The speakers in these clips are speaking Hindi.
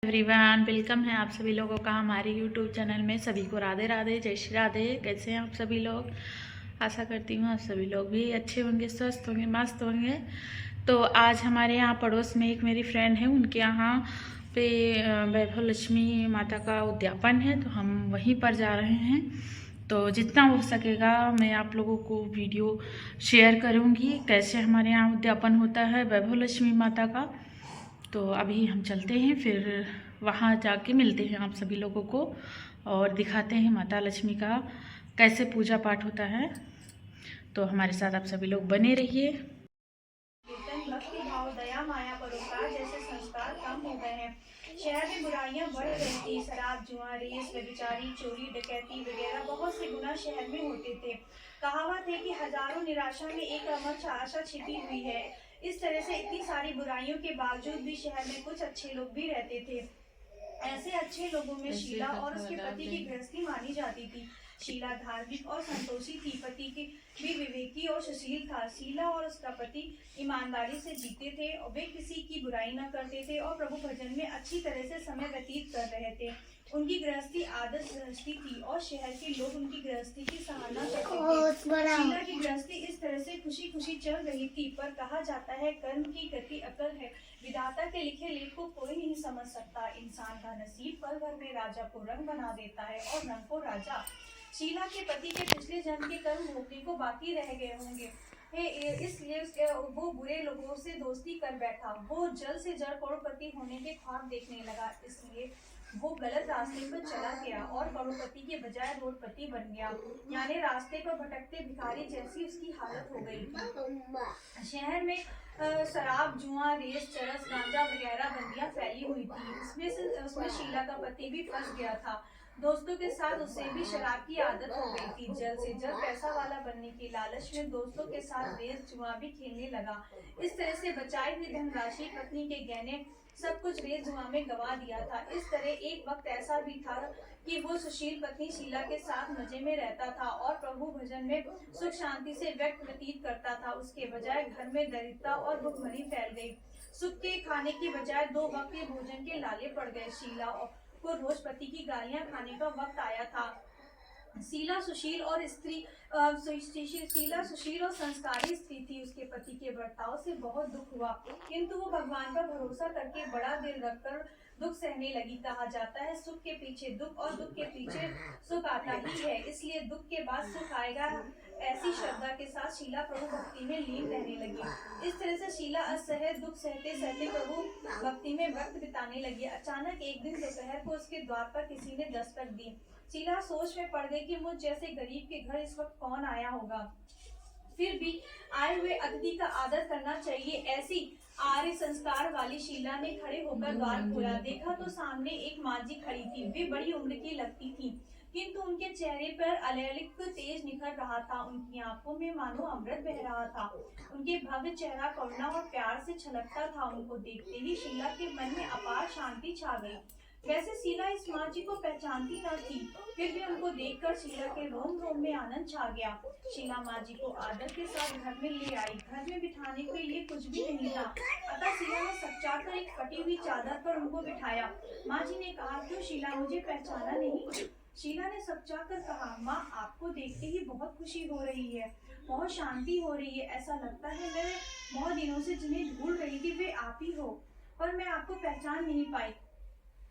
एवरीवन, वेलकम है आप सभी लोगों का हमारे यूट्यूब चैनल में। सभी को राधे राधे, जय श्री राधे। कैसे हैं आप सभी लोग? आशा करती हूँ आप सभी लोग भी अच्छे होंगे, स्वस्थ होंगे, मस्त होंगे। तो आज हमारे यहाँ पड़ोस में एक मेरी फ्रेंड है, उनके यहाँ पे वैभव लक्ष्मी माता का उद्यापन है, तो हम वहीं पर जा रहे हैं। तो जितना हो सकेगा मैं आप लोगों को वीडियो शेयर करूँगी कैसे हमारे यहाँ उद्यापन होता है वैभव लक्ष्मी माता का। तो अभी हम चलते हैं, फिर वहाँ जाके मिलते हैं आप सभी लोगों को और दिखाते हैं माता लक्ष्मी का कैसे पूजा पाठ होता है। तो हमारे साथ आप सभी लोग बने रहिए। कीर्तन, भक्ति भाव, दया, माया, परोपकार जैसे संस्कार कम हो गए हैं। शहर में बुराइयां बढ़ रही थी। शराब, जुआ, रेस, व्यभिचारी, चोरी, डकैती वगैरह बहुत से गुनाह शहर में होते थे। कहावत है कि हजारों निराशा में एक अमर आशा छिपी हुई है। इस तरह से इतनी सारी बुराइयों के बावजूद भी शहर में कुछ अच्छे लोग भी रहते थे। ऐसे अच्छे लोगों में शीला और उसके पति की गृहस्थी मानी जाती थी। शीला धार्मिक और संतोषी थी, पति की भी विवेकी और सुशील था। शीला और उसका पति ईमानदारी से जीते थे और वे किसी की बुराई न करते थे और प्रभु भजन में अच्छी तरह से समय व्यतीत कर रहे थे। उनकी गृहस्थी आदर्श गृहस्थी थी और शहर के लोग उनकी गृहस्थी की सराहना करते थे। शीला की गृहस्थी इस तरह से खुशी खुशी चल रही थी, पर कहा जाता है कर्म की गति अकल है। विधाता के लिखे लेख को कोई नहीं समझ सकता। इंसान का नसीब पल भर में राजा को रंग बना देता है और रंग को राजा। शीला के पति के पिछले जन्म के कर्म भोगने को बाकी रह गए होंगे, इसलिए वो बुरे लोगों से दोस्ती कर बैठा। वो जल्द से जल्द करोड़पति होने के ख्वाब देखने लगा, इसलिए वो गलत रास्ते पर चला गया और करोड़पति के बजाय रोडपति बन गया। यानी रास्ते पर भटकते भिखारी जैसी उसकी हालत हो गई थी। शहर में शराब, जुआ, रेस, चरस, गांजा वगैरह बंदियां फैली हुई थी। उसमें शीला का पति भी फंस गया था। दोस्तों के साथ उसे भी शराब की आदत हो गई थी। जल्द से जल्द पैसा वाला बनने के लालच में दोस्तों के साथ रेस, जुआ भी खेलने लगा। इस तरह से बचाई हुई धनराशि, पत्नी के गहने, सब कुछ रेस जुआ में गवा दिया था। इस तरह एक वक्त ऐसा भी था कि वो सुशील पत्नी शीला के साथ मजे में रहता था और प्रभु भजन में सुख शांति से व्यक्त व्यतीत करता था। उसके बजाय घर में दरिद्रता और भुखमरी फैल गई। सुख के खाने की बजाय 2 वक्त के भोजन के लाले पड़ गए। शीला को रोज पति की गालियां खाने का वक्त आया था। शीला सुशील और संस्कारी स्त्री थी। उसके पति के बर्ताव से बहुत दुख हुआ, किंतु वो भगवान पर भरोसा करके बड़ा दिल रखकर दुख सहने लगी। कहा जाता है सुख के पीछे दुख और दुख के पीछे सुख आता ही है, इसलिए दुख के बाद सुख आएगा। ऐसी श्रद्धा के साथ शीला प्रभु भक्ति में लीन रहने लगी। इस तरह से शीला असह्य दुख सहते सहते प्रभु भक्ति में वक्त बिताने लगी। अचानक एक दिन दोपहर को उसके द्वार पर किसी ने दस्तक दी। शीला सोच में पड़ गई कि मुझ जैसे गरीब के घर इस वक्त कौन आया होगा, फिर भी आए हुए अतिथि का आदर करना चाहिए। ऐसी आर्य संस्कार वाली शीला ने खड़े होकर द्वार खोला। देखा तो सामने एक माजी खड़ी थी। वे बड़ी उम्र की लगती थी, किंतु उनके चेहरे पर अलौकिक तेज निखर रहा था। उनकी आंखों में मानो अमृत बह रहा था। उनके भव्य चेहरा करुणा और प्यार से छलकता था। उनको देखते ही शीला के मन में अपार शांति छा गई। वैसे शीला इस माँ जी को पहचानती न थी, फिर भी उनको देखकर शीला के रोम रोम में आनंद छा गया। शीला माँ जी को आदर के साथ घर में ले आई। घर में बिठाने के लिए कुछ भी नहीं था, अतः शीला ने सकचाकर एक फटी हुई चादर पर उनको बिठाया। माँ जी ने कहा, क्यों शीला, मुझे पहचाना नहीं? शीला ने सकचाकर कहा, माँ, आपको देखते ही बहुत खुशी हो रही है, बहुत शांति हो रही है। ऐसा लगता है मैं बहुत दिनों से जिन्हें ढूंढ रही थी वे आप ही हो, पर मैं आपको पहचान नहीं पाई।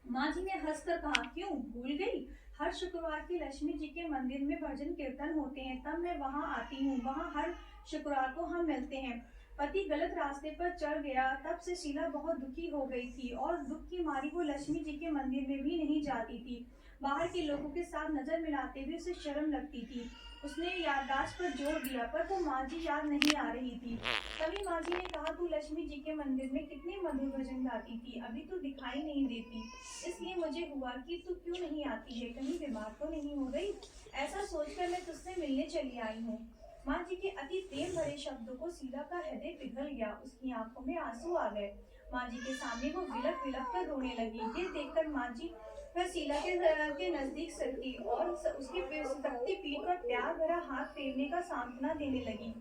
माँ जी ने हंसकर कहा, क्यों भूल गई? हर शुक्रवार की लक्ष्मी जी के मंदिर में भजन कीर्तन होते हैं, तब मैं वहाँ आती हूँ। वहाँ हर शुक्रवार को हम मिलते हैं। पति गलत रास्ते पर चढ़ गया, तब से शीला बहुत दुखी हो गई थी और दुख की मारी वो लक्ष्मी जी के मंदिर में भी नहीं जाती थी। बाहर के लोगों के साथ नजर मिलाते हुए उसे शर्म लगती थी। उसने याददाश्त पर जोर दिया, पर वो माँ जी याद नहीं आ रही थी। तभी माँ जी ने कहा, तू लक्ष्मी जी के मंदिर में कितने मधुर भजन गाती थी, अभी तो दिखाई नहीं देती, इसलिए मुझे हुआ कि तू क्यों नहीं आती है, कहीं बीमार तो नहीं हो गई? ऐसा सोचकर मैं तुझसे मिलने चली आई हूँ। माँ जी के अति प्रेम भरे शब्दों को शीला का हृदय पिघल गया। उसकी आंखों में आंसू आ गए। माँ जी के सामने वो विलक विलक कर रोने लगी। ये देखकर माँ जी वह शीला के नजदीक सरकी और उसकी तख्ती पीठ पर प्यार भरा हाथ फेरने का सांत्वना देने लगी।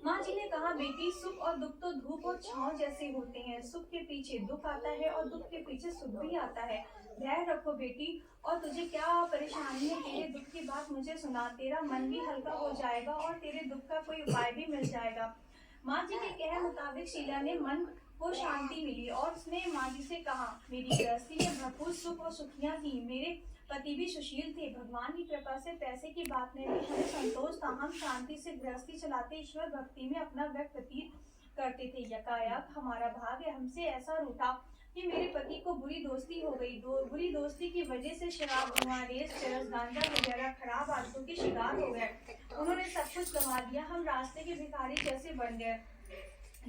माँ जी ने कहा, बेटी सुख और दुख तो धूप और छांव जैसे होते हैं। सुख के पीछे दुख आता है और दुख के पीछे सुख भी आता है। धैर्य रखो बेटी, और तुझे क्या परेशानी है, तेरे दुख की बात मुझे सुना, तेरा मन भी हल्का हो जाएगा और तेरे दुख का कोई उपाय भी मिल जाएगा। माँ जी के कहे मुताबिक शीला ने मन को शांति मिली और उसने माँ जी से कहा, मेरी गृहस्थी में भरपूर सुख और सुखियाँ थी। मेरे पति भी सुशील थे। भगवान की कृपा से पैसे की बात में भी हमें संतोष था। हम शांति से गृहस्थी चलाते ईश्वर भक्ति में अपना वक्त व्यतीत करते थे। यकायक हमारा भाग्य हमसे ऐसा रूठा कि मेरे पति को बुरी दोस्ती हो गई। बुरी दोस्ती की वजह से शराब, धुआं, रेस, चरस, गांजा वगैरह खराब आदतों के शिकार हो गए। उन्होंने सब कुछ गंवा दिया। हम रास्ते के भिखारी जैसे बन गए।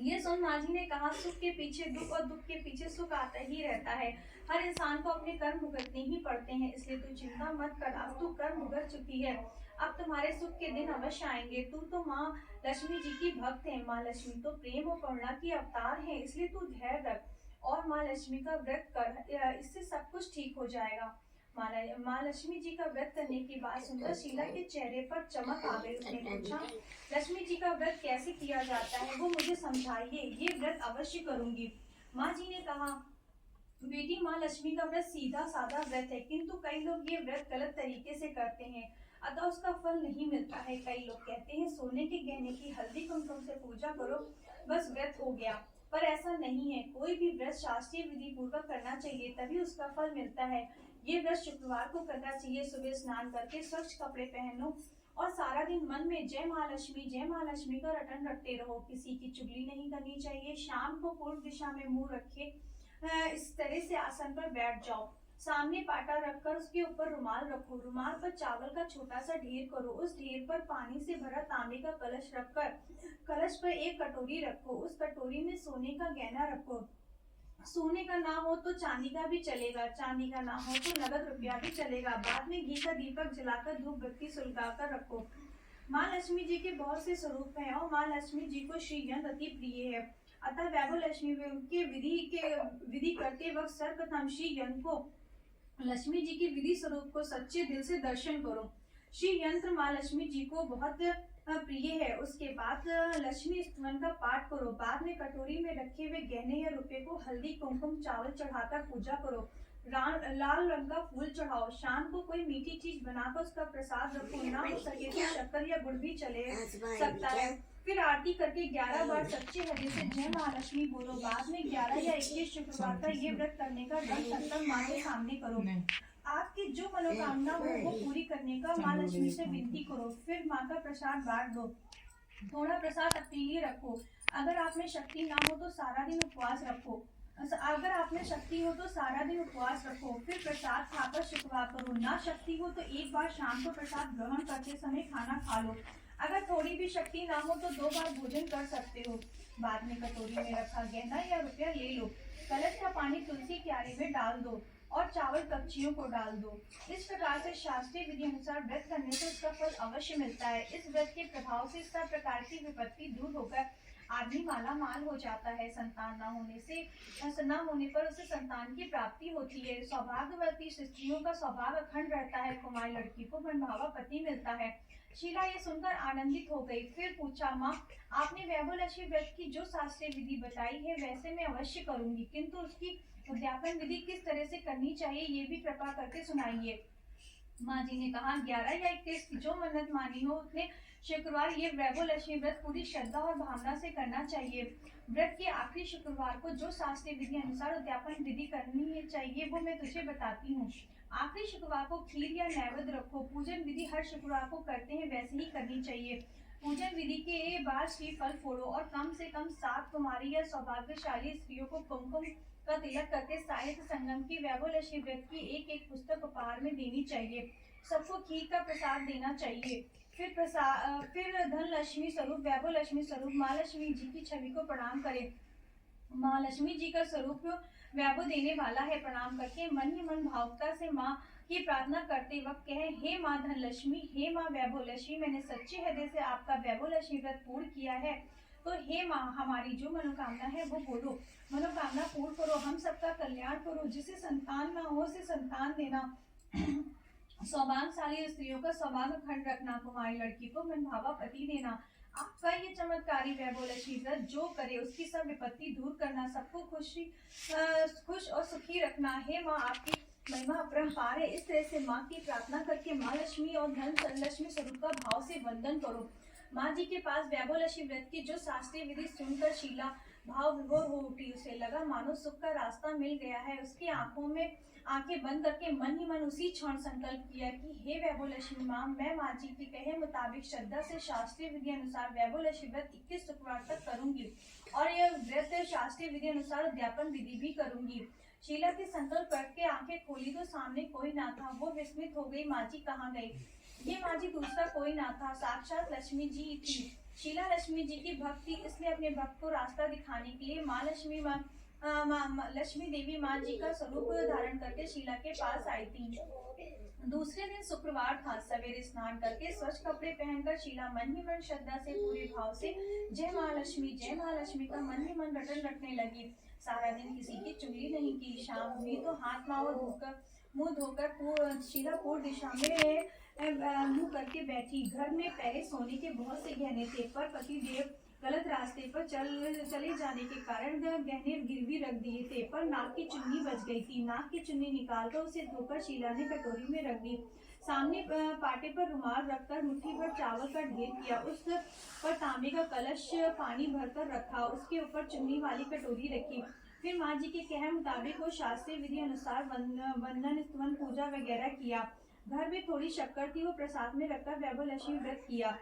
ये सुन माँ जी ने कहा, सुख के पीछे दुख और दुख के पीछे सुख आता ही रहता है। हर इंसान को अपने कर्म भुगतने ही पड़ते हैं, इसलिए तू चिंता मत कर। अब तू कर्म भुगत चुकी है, अब तुम्हारे सुख के दिन अवश्य आएंगे। तू तो माँ लक्ष्मी जी की भक्त है। माँ लक्ष्मी तो प्रेम और करुणा की अवतार है, इसलिए तू धैर्य रख और माँ लक्ष्मी का व्रत कर, इससे सब कुछ ठीक हो जाएगा। माँ लक्ष्मी जी का व्रत करने की बात सुनकर शीला के चेहरे पर चमक आ गई। उसने पूछा, लक्ष्मी जी का व्रत कैसे किया जाता है, वो मुझे समझाइए, ये व्रत अवश्य करूंगी। माँ जी ने कहा, बेटी माँ लक्ष्मी का व्रत सीधा साधा व्रत है, किंतु कई लोग ये व्रत गलत तरीके से करते हैं, अतः उसका फल नहीं मिलता है। कई लोग कहते हैं सोने के गहने की हल्दी कुमकुम से पूजा करो, बस व्रत हो गया, पर ऐसा नहीं है। कोई भी व्रत शास्त्रीय विधि पूर्वक करना चाहिए, तभी उसका फल मिलता है। ये व्रत शुक्रवार को करना चाहिए। सुबह स्नान करके स्वच्छ कपड़े पहनो और सारा दिन मन में जय माँ लक्ष्मी का रटन रटते रहो। किसी की चुगली नहीं करनी चाहिए। शाम को पूर्व दिशा में मुंह रखे इस तरह से आसन पर बैठ जाओ। सामने पाटा रखकर उसके ऊपर रुमाल रखो। रुमाल पर चावल का छोटा सा ढेर करो। उस ढेर पर पानी से भरा तांबे का कलश रखकर कलश पर एक कटोरी रखो। उस कटोरी में सोने का गहना रखो। सोने का ना हो तो चांदी का भी चलेगा, चांदी का ना हो तो नगद रुपया भी चलेगा। बाद में घी का दीपक जलाकर धूप बत्ती सुलगाकर रखो। माँ लक्ष्मी जी के बहुत से स्वरूप हैं और माँ लक्ष्मी जी को श्री यंत्र अति प्रिय है, अतः वैभव लक्ष्मी के विधि करते वक्त सर्वप्रथम श्री यंत्र को, लक्ष्मी जी के विधि स्वरूप को सच्चे दिल से दर्शन करो। श्री यंत्र माँ लक्ष्मी जी को बहुत प्रिय है। उसके बाद लक्ष्मी स्तवन का पाठ करो। बाद में कटोरी में रखे हुए गहने या रुपए को हल्दी कुमकुम चावल चढ़ाकर पूजा करो। लाल रंग का फूल चढ़ाओ। शाम को कोई मीठी चीज बनाकर उसका प्रसाद रखो। ना हो सके तो शक्कर या गुड़ भी चले सकता है। फिर आरती करके 11 बार सच्चे हृदय से जय महालक्ष्मी बोलो। बाद में 11 या 21 शुक्रवार का ये व्रत करने का दृढ़ संकल्प माँ के सामने करो। आपकी जो मनोकामना हो वो पूरी करने का माँ लक्ष्मी से विनती करो। फिर माँ का प्रसाद बांट दो। थोड़ा प्रसाद अपने लिए रखो। अगर आप में शक्ति ना हो तो सारा दिन उपवास रखो। अगर आप में शक्ति हो तो सारा दिन उपवास रखो। फिर प्रसाद खाकर शुक्रवार करो। ना शक्ति हो तो एक बार शाम को प्रसाद ग्रहण करते समय खाना खा लो। अगर थोड़ी भी शक्ति ना हो तो 2 बार भोजन कर सकते हो। बाद में कटोरी में रखा गहना या रुपया ले लो। कलश का पानी तुलसी क्यारे में डाल दो और चावल कच्चियों को डाल दो। इस प्रकार से शास्त्रीय विधि अनुसार व्रत करने से उसका फल अवश्य मिलता है। इस व्रत के प्रभाव से सब प्रकार की विपत्ति दूर होकर आदमी माला माल हो जाता है। संतान न होने पर उसे संतान की प्राप्ति होती है। सौभाग्यवती स्त्रियों का सौभाग्य अखंड रहता है। कुमारी लड़की को मनभावा पति मिलता है। शीला ये सुनकर आनंदित हो गई। फिर पूछा, माँ आपने वैभव लक्ष्मी व्रत की जो शास्त्रीय विधि बताई है वैसे मैं अवश्य करूंगी, किंतु उसकी उद्यापन विधि किस तरह से करनी चाहिए ये भी कृपा करके सुनाइए। माँ जी ने कहा, 11 या 21 जो मन्नत मानी हो उसने शुक्रवार ये वैभव लक्ष्मी व्रत पूरी श्रद्धा और भावना से करना चाहिए। व्रत के आखिरी शुक्रवार को जो शास्त्रीय विधि अनुसार उद्यापन विधि करनी चाहिए वो मैं तुझे बताती हूँ। आखिरी शुक्रवार को खीर या नैवेद्य रखो। पूजन विधि हर शुक्रवार को करते हैं वैसे ही करनी चाहिए। पूजन विधि के बाद श्री फल फोड़ो और कम से कम 7 कुमारी या सौभाग्यशाली स्त्रियों को कुमकुम का तिलक करके साहित्य संगम की वैभव लक्ष्मी व्रत की एक पुस्तक उपहार में देनी चाहिए। सबको खीर का प्रसाद देना चाहिए। फिर धन लक्ष्मी स्वरूप वैभव लक्ष्मी स्वरूप माँ लक्ष्मी जी की छवि को प्रणाम करें। माँ लक्ष्मी जी का स्वरूप वैभव देने वाला है। प्रणाम करके मन ही मन भावुकता से माँ की प्रार्थना करते वक्त कहें, हे माँ धन लक्ष्मी, हे माँ वैभव लक्ष्मी, मैंने सच्चे हृदय से आपका वैभव लक्ष्मी व्रत पूर्ण किया है, तो हे माँ हमारी जो मनोकामना है वो बोलो। मनोकामना पूर्ण करो, हम सबका कल्याण करो। जिसे संतान ना हो उसे संतान देना, सौभाग्यशाली स्त्रियों का सौभाग्य खंड रखना, कुमारी लड़की को मनभावा पति देना, आपका ये चमत्कारी वैभव लक्ष्मी व्रत जो करे उसकी सब विपत्ति दूर करना, सबको खुश और सुखी रखना। हे माँ, आपकी महिमा अपरंपार है। इस तरह से माँ की प्रार्थना करके माँ लक्ष्मी और धन लक्ष्मी स्वरूप का भाव से वंदन करो। माँ जी के पास वैभव लक्ष्मी व्रत की जो शास्त्रीय विधि सुनकर शीला भाव विभोर हो उठी। उसे लगा मानो सुख का रास्ता मिल गया है। उसकी आंखों में आंखें बंद करके मन ही मन उसी क्षण संकल्प किया कि हे वैभव लक्ष्मी माँ, मैं माँ जी के कहे मुताबिक श्रद्धा से शास्त्रीय विधि अनुसार वैभव लक्ष्मी व्रत 21 शुक्रवार तक करूंगी और यह व्रत शास्त्रीय विधि अनुसार उद्यापन विधि भी करूंगी। शीला के संकल्प करके आंखें खोली तो सामने कोई ना था। वो विस्मित हो गई, माँ जी कहाँ गई? ये माँ जी दूसरा कोई ना था, साक्षात लक्ष्मी जी थी। शीला लक्ष्मी जी की भक्त थी, इसलिए अपने भक्त को रास्ता दिखाने के लिए लक्ष्मी देवी माँ जी का स्वरूप धारण करके शीला के पास आई थी। दूसरे दिन शुक्रवार था। सवेरे स्नान करके स्वच्छ कपड़े पहनकर शीला मन ही मन श्रद्धा से पूरे भाव से जय महालक्ष्मी का मन ही मन रटन रटने लगी। सारा दिन किसी की चुगली नहीं की। शाम हुई तो हाथ मुंह धोकर शीला पूर्व दिशा में मुंह करके बैठी। घर में पहले सोने के बहुत से गहने थे, पर पति देव गलत रास्ते पर चले जाने के कारण गहने गिरवी रख दिए थे, पर नाक की चुन्नी बच गई थी। नाक की चुन्नी निकालकर उसे धोकर शीला ने कटोरी में रख दी। सामने पाटे पर रुमाल रखकर मुट्ठी भर चावल का ढेर किया। उस पर तांबे का कलश पानी भरकर रखा। उसके ऊपर चुन्नी वाली कटोरी रखी। फिर माँ जी के कहे मुताबिक वो शास्त्रीय विधि अनुसार वंदन स्तवन पूजा वगैरह किया। घर में थोड़ी शक्कर थी, वो प्रसाद में रखकर वैभव लक्ष्मी व्रत किया।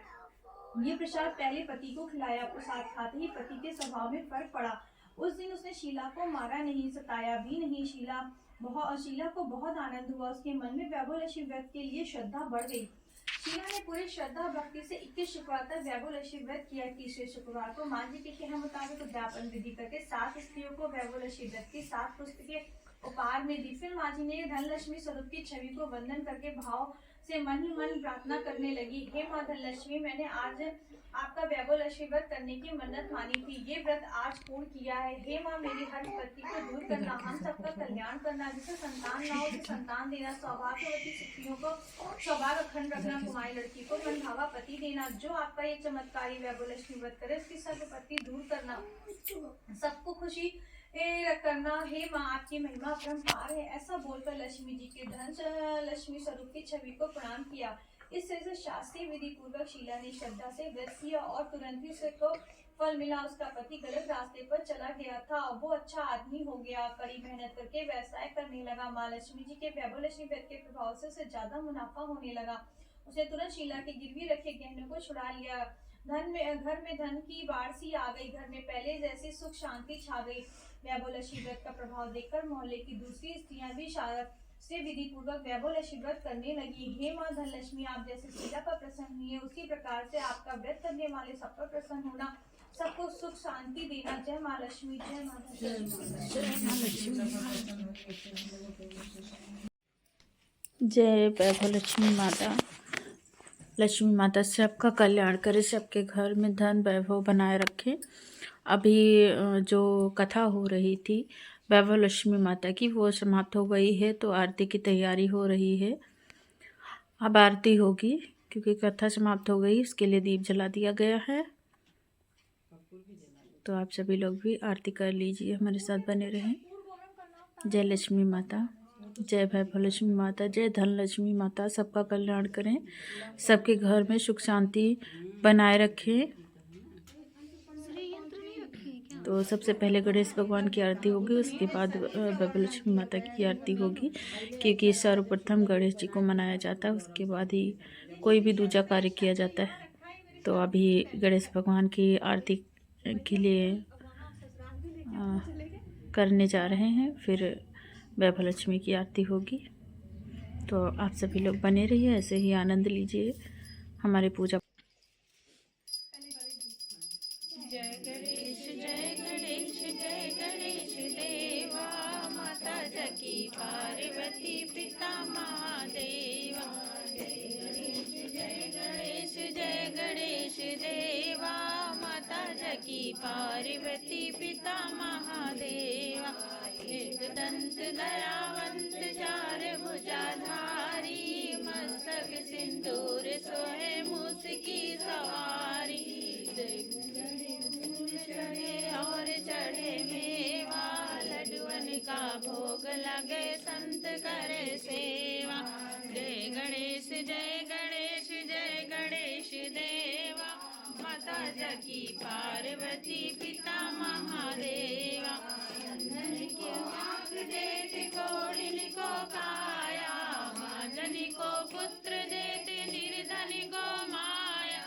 ये प्रसाद पहले पति को खिलाया। प्रसाद खाते ही पति के स्वभाव में फर्क पड़ा। उस दिन उसने शीला को मारा नहीं, सताया भी नहीं। शीला को बहुत आनंद हुआ। उसके मन में वैभव लक्ष्मी व्रत के लिए श्रद्धा बढ़ गई। शीला ने पूरी श्रद्धा भक्ति से 21 शुक्रवार तक वैभव लक्ष्मी व्रत किया। तीसरे शुक्रवार को माँ जी के कहे मुताबिक उद्यापन विधि करके 7 स्त्रियों को वैभव लक्ष्मी व्रत की 7 पुस्तकें उपहार में दी। फिर माँ जी ने धन लक्ष्मी स्वरूप की छवि को वंदन करके भाव से मन ही मन प्रार्थना करने लगी। हे माँ धन लक्ष्मी, मैंने आज आपका वैभव लक्ष्मी व्रत करने की मन्नत मानी थी। ये व्रत आज पूर्ण किया है। हे माँ, मेरी हर विपत्ति को दूर करना, हम सबका कल्याण करना, जिसे संतान ना हो उसे संतान देना, सौभाग्यवती स्त्रियों को सौभाग्य अखंड रखना, कुमारी लड़की को मनभावा पति देना। जो आपका ये चमत्कारी वैभव लक्ष्मी व्रत करे उसकी सब विपत्ति दूर करना, सबको खुशी करना। हे माँ, आपकी महिमा अपरंपार है। ऐसा बोलकर लक्ष्मी जी के धन लक्ष्मी स्वरूप की छवि को प्रणाम किया। इस तरह से शास्त्रीय विधि पूर्वक शीला ने श्रद्धा से व्रत किया और तुरंत ही उसे को फल मिला। उसका पति गलत रास्ते पर चला गया था, वो अच्छा आदमी हो गया। कड़ी मेहनत करके व्यवसाय करने लगा। माँ लक्ष्मी जी के वैभव लक्ष्मी व्रत के प्रभाव से उसे ज्यादा मुनाफा होने लगा। उसने तुरंत शीला के गिरवी रखे गहनों को छुड़ा लिया। घर में धन की बाढ़ सी आ गई। घर में पहले जैसी सुख शांति छा गई। वैभव लक्ष्मी व्रत का प्रभाव देखकर मोहल्ले की दूसरी स्त्रियां भी से विधि पूर्वक वैभव लक्ष्मी व्रत करने लगी। हे माँ धन लक्ष्मी, आप जैसे शीला पर प्रसन्न हुई है, उसी प्रकार से आपका व्रत करने वाले सब पर प्रसन्न होना, सबको सुख शांति देना। जय माँ लक्ष्मी, जय माँ जय वैभव लक्ष्मी माता। लक्ष्मी माता सबका कल्याण करे, सबके घर में धन वैभव बनाए रखे। अभी जो कथा हो रही थी वैभव लक्ष्मी माता की वो समाप्त हो गई है, तो आरती की तैयारी हो रही है। अब आरती होगी क्योंकि कथा समाप्त हो गई, इसके लिए दीप जला दिया गया है। तो आप सभी लोग भी आरती कर लीजिए, हमारे साथ बने रहें। जय लक्ष्मी माता, जय वैभव लक्ष्मी माता, जय धन लक्ष्मी माता। सबका कल्याण करें, सबके घर में सुख शांति बनाए रखें। तो सबसे पहले गणेश भगवान की आरती होगी, उसके बाद वैभव लक्ष्मी माता की आरती होगी, क्योंकि सर्वप्रथम गणेश जी को मनाया जाता है, उसके बाद ही कोई भी दूजा कार्य किया जाता है। तो अभी गणेश भगवान की आरती के लिए करने जा रहे हैं, फिर वैभव लक्ष्मी की आरती होगी। तो आप सभी लोग बने रहिए, ऐसे ही आनंद लीजिए हमारे पूजा। जय गणेश जय गणेश जय गणेश देवा, माता जकी पार्वती पिता महादेवा। जय गणेश जय गणेश जय गणेश देवा, माता जकी पार्वती पिता महादेवा। एक दंत दयावंत चार भुजाधारी, मस्तक सिंदूर सोहे मूस की सवारी। संत करे सेवा। जय गणेश जय गणेश जय गणेश देवा। माता जगी पार्वती पिता महादेवा। धन को आँख देते कोड़िन को काया। महाजन को पुत्र देते निर्धन को माया।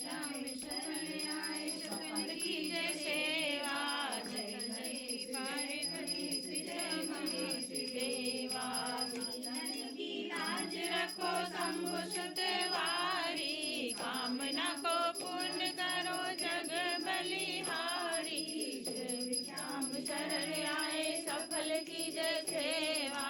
श्याम शरण आए सकल की जय सेवा। जय जय पार्वती जय गणेश देवा। की लाज रखो शंभु सुत वारी। कामना को पूर्ण करो जग बलिहारी। श्याम शरण आए सफल की जय सेवा।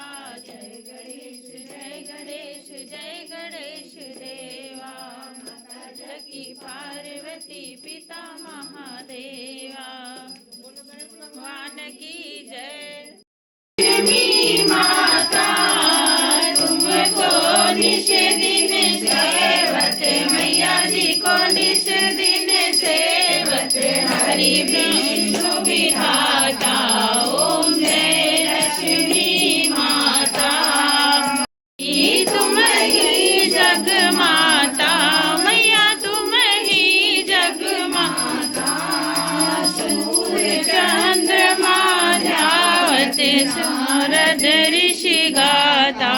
जय गणेश जय गणेश जय गणेश देवा। माता जगी पार्वती पिता महादेवा। भगवान की जय। माता तुमको निश दिन सेवत। मैया जी को निश दिन सेवत। हरि विष्णु विधाता। ओम जय लक्ष्मी माता। तुम ही जग माता। मैया तुम ही जग माता। सूर्य चंद्रमा ध्यावत। शारद ऋषि गाता।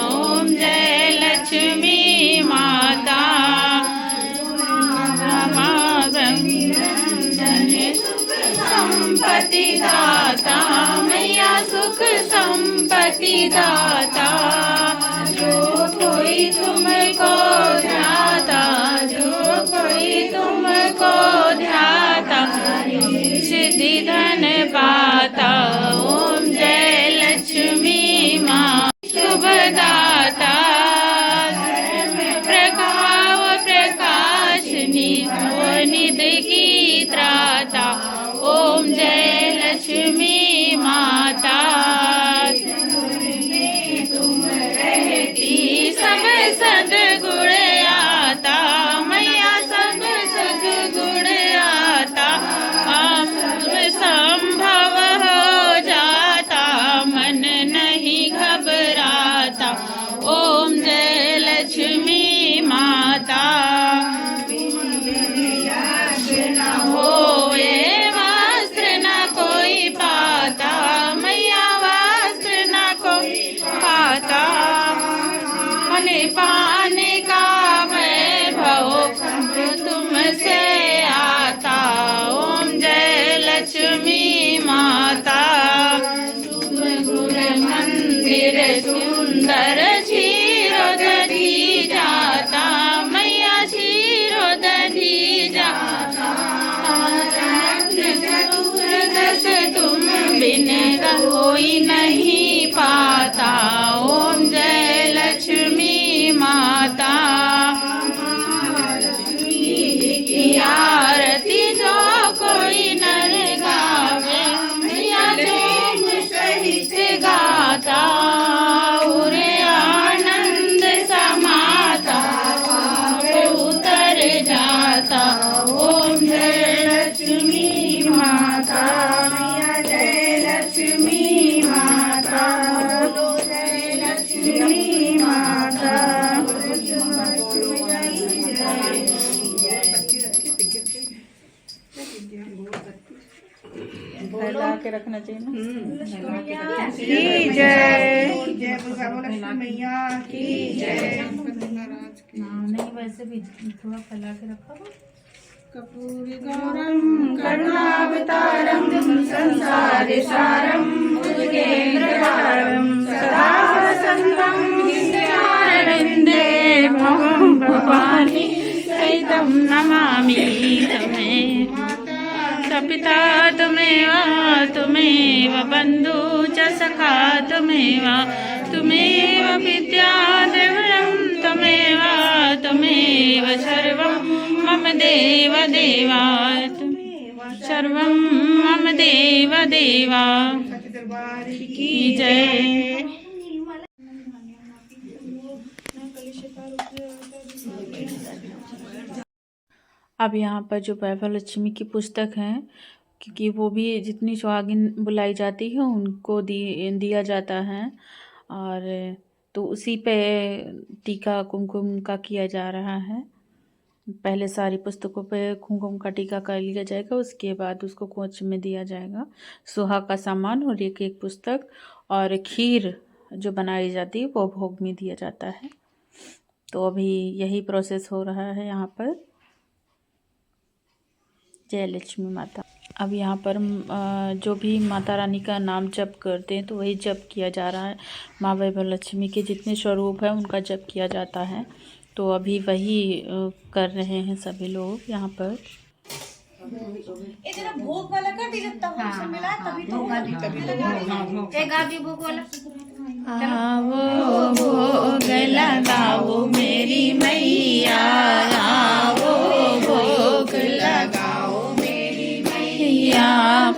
ओम जय लक्ष्मी माता। सुख संपत्ति दाता। मैया सुख संपत्ति दाता। जो कोई तुमको ध्याता। जो कोई तुमको ध्याता। सिद्धि धन पाता। ओम जय लक्ष्मी माँ शुभदाता। प्रभाव प्रकाशनी निध की त्राता। ओम जय लक्ष्मी माता। तुम रहती सब सद्गुण आता। मैया सब सद्गुण आता। संभव हो जाता। मन नहीं घबराता। ओम जय लक्ष्मी माता। होए वस्त्र न कोई पाता। मैया वस्त्र न कोई पाता। मन पाने का वैभव तुमसे आता। ओम जय लक्ष्मी माता। गुर मंदिर सुंदर क्षीरोदधि जाता। मैया क्षीरोदधि जाता। चतुर्दश तुम बिन कोई नहीं पाता। ओम जय लक्ष्मी माता। आरती जो कोई नर गावे। मैया तुम सहित गाता। उरे आनंद समाता। उतर जाता। ओम जय लक्ष्मी माता। मैया जय लक्ष्मी माता। जय लक्ष्मी माता। फैला के रखना चाहिए ना। की जय। जय लक्ष्मी मैया की जय। नहीं वैसे भी थोड़ा फैला के रखा। कर्पूरी गौरम करुणावतारम संसार सारम भुजगेन्द्रहारम सदा वसंतम हृदयारविंदे भवं भवानी सहितं नमामि तमेव। सपिता तुमेव बन्धु च सखा तुमेव विद्या देवरं त्वमेव सर्वं मम देव देवा। सर्वं मम देव देवा। की जय। अब यहाँ पर जो वैभव लक्ष्मी की पुस्तक है क्योंकि वो भी जितनी सुहागिन बुलाई जाती है उनको दिया जाता है। और तो उसी पे टीका कुमकुम का किया जा रहा है। पहले सारी पुस्तकों पे कुमकुम का टीका कर लिया जाएगा, उसके बाद उसको कोच में दिया जाएगा सुहाग का सामान और एक एक पुस्तक। और खीर जो बनाई जाती है वो भोग में दिया जाता है। तो अभी यही प्रोसेस हो रहा है यहाँ पर। जय लक्ष्मी माता। अब यहाँ पर जो भी माता रानी का नाम जप करते हैं तो वही जप किया जा रहा है। माँ वैभव लक्ष्मी के जितने स्वरूप हैं उनका जप किया जाता है। तो अभी वही कर रहे हैं सभी लोग यहाँ पर। इतना भोग वाला कर दी जब तक हमसे मिला तभी तो एक आगे भोग वाला। आवो भोग लगाओ मेरी मैया, आवो भोग लगाओ मेरी मैया।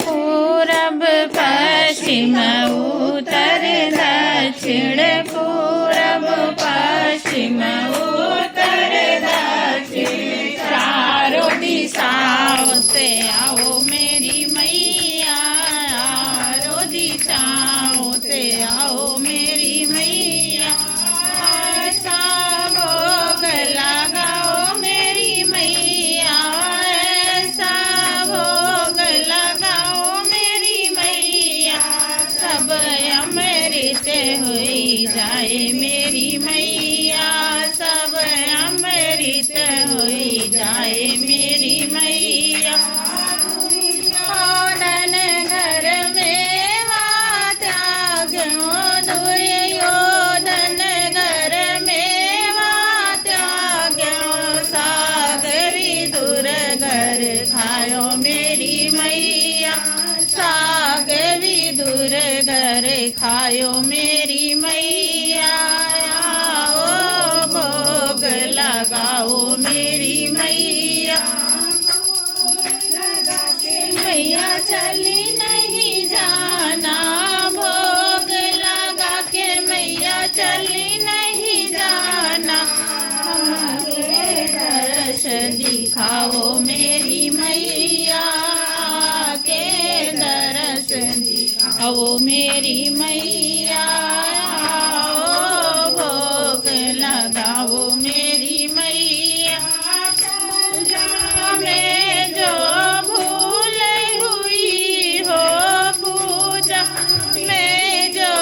पूरब पश्चिम उत्तर दक्षिण, पूरब पश्चिम उत्तर दक्षिण, चारों दिशाओं से आओ मेरी मैया, चारों दिशाओं से आओ मेरी मैया। ऐसा भोग लगाओ मेरी मैया, ऐसा भोग लगाओ मेरी मैया। सब अमृत हुई जाए मेरी मैया, सब अमृत हुई जाए मेरी मैया। ओदन घर में त्याग्यो, दुर्योधन घर में त्याग्यो, सागरी दूर घर खायो मेरी मैया, सागरी दूर घर खायो मेरी मैया। आओ भोग लगाओ मेरी मैया, मैया चली नहीं जाना, भोग लगा के मैया चली नहीं जाना। आके दर्श दिखाओ मेरी मैया, आके दर्श दिखाओ मेरी मैया। आओ भोग लगाओ मेरी मैया। पूजा में जो भूल हुई हो, पूजा में जो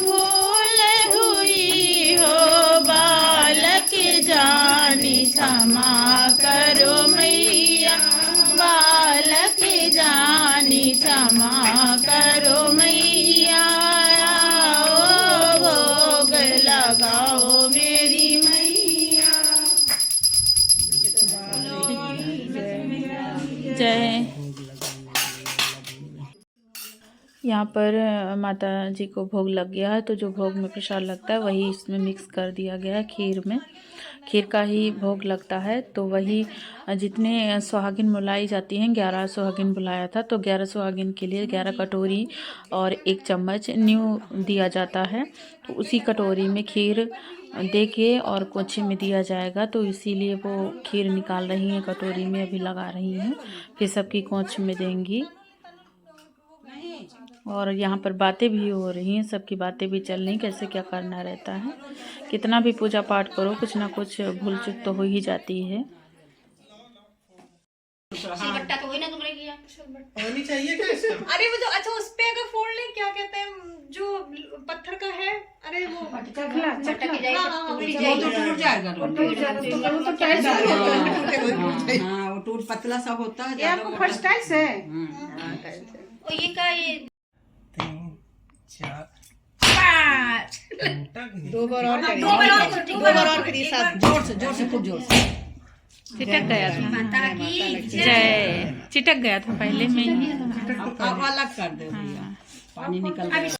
भूल हुई हो, बालक जानी क्षमा करो मैया, बालक जानी क्षमा करो मैया। आओ भोग लगाओ मेरी मैया। जय। यहाँ पर माता जी को भोग लग गया है, तो जो भोग में प्रसाद लगता है वही इसमें मिक्स कर दिया गया है खीर में। खीर का ही भोग लगता है। तो वही जितने सुहागिन बुलाई जाती हैं, 11 सुहागिन बुलाया था, तो 11 सुहागिन के लिए 11 कटोरी और 1 चम्मच न्यू दिया जाता है। तो उसी कटोरी में खीर दे के और कोची में दिया जाएगा। तो इसीलिए वो खीर निकाल रही हैं, कटोरी में अभी लगा रही हैं, फिर सबकी कोच में देंगी। और यहाँ पर बातें भी हो रही हैं, सबकी बातें भी चल रही, कैसे क्या करना रहता है। कितना भी पूजा पाठ करो, कुछ ना कुछ भूल चूक तो हो ही जाती है। सिलबट्टा तो वही ना तुमने किया, होनी चाहिए क्या? अरे वो जो अच्छा उस पे अगर फोड़ लें, क्या कहते हैं जो पत्थर का है, अरे वो चकला की जाएगी, टूट जाएगा, तो टाइल्स हाँ वो टूट पतला सा होता है। ये आपको फर्स्ट टाइल्स है। और ये का ये 3 4 5 दो बार और करिए साथ जोर से खूब जोर से। चिटक गया था। माता की जय। चिटक गया था पहले में ही। अब अलग कर दो, पानी निकल गया।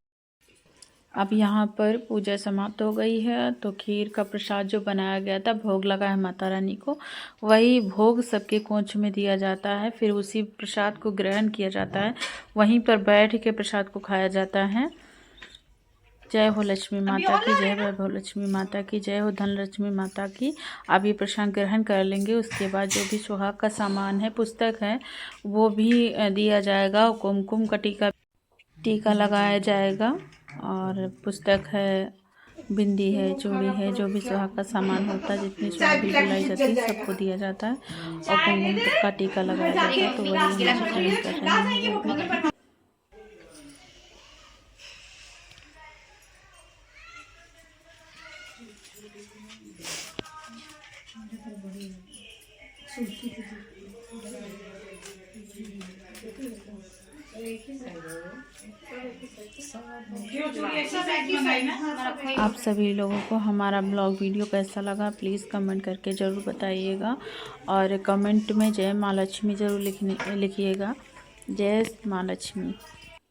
अब यहाँ पर पूजा समाप्त हो गई है। तो खीर का प्रसाद जो बनाया गया था, भोग लगा है माता रानी को, वही भोग सबके कोंच में दिया जाता है। फिर उसी प्रसाद को ग्रहण किया जाता है, वहीं पर बैठ के प्रसाद को खाया जाता है। जय हो लक्ष्मी माता की, जय वैभव लक्ष्मी माता की, जय हो धन लक्ष्मी माता की। आप ये प्रसाद ग्रहण कर लेंगे। उसके बाद जो भी सुहाग का सामान है, पुस्तक है, वो भी दिया जाएगा। और कुमकुम का टीका लगाया जाएगा। और पुस्तक है, बिंदी है, चूड़ी है, जो भी सुहाग का सामान होता है, जितनी सुहागिन बुलाई जाती है, सबको दिया जाता है। और कुमकुम का टीका लगाया जाता है। तो वही हम ग्रहण कर रहे हैं। आप सभी लोगों को हमारा ब्लॉग वीडियो कैसा लगा प्लीज़ कमेंट करके ज़रूर बताइएगा। और कमेंट में जय माँ लक्ष्मी ज़रूर लिखिएगा। जय माँ लक्ष्मी।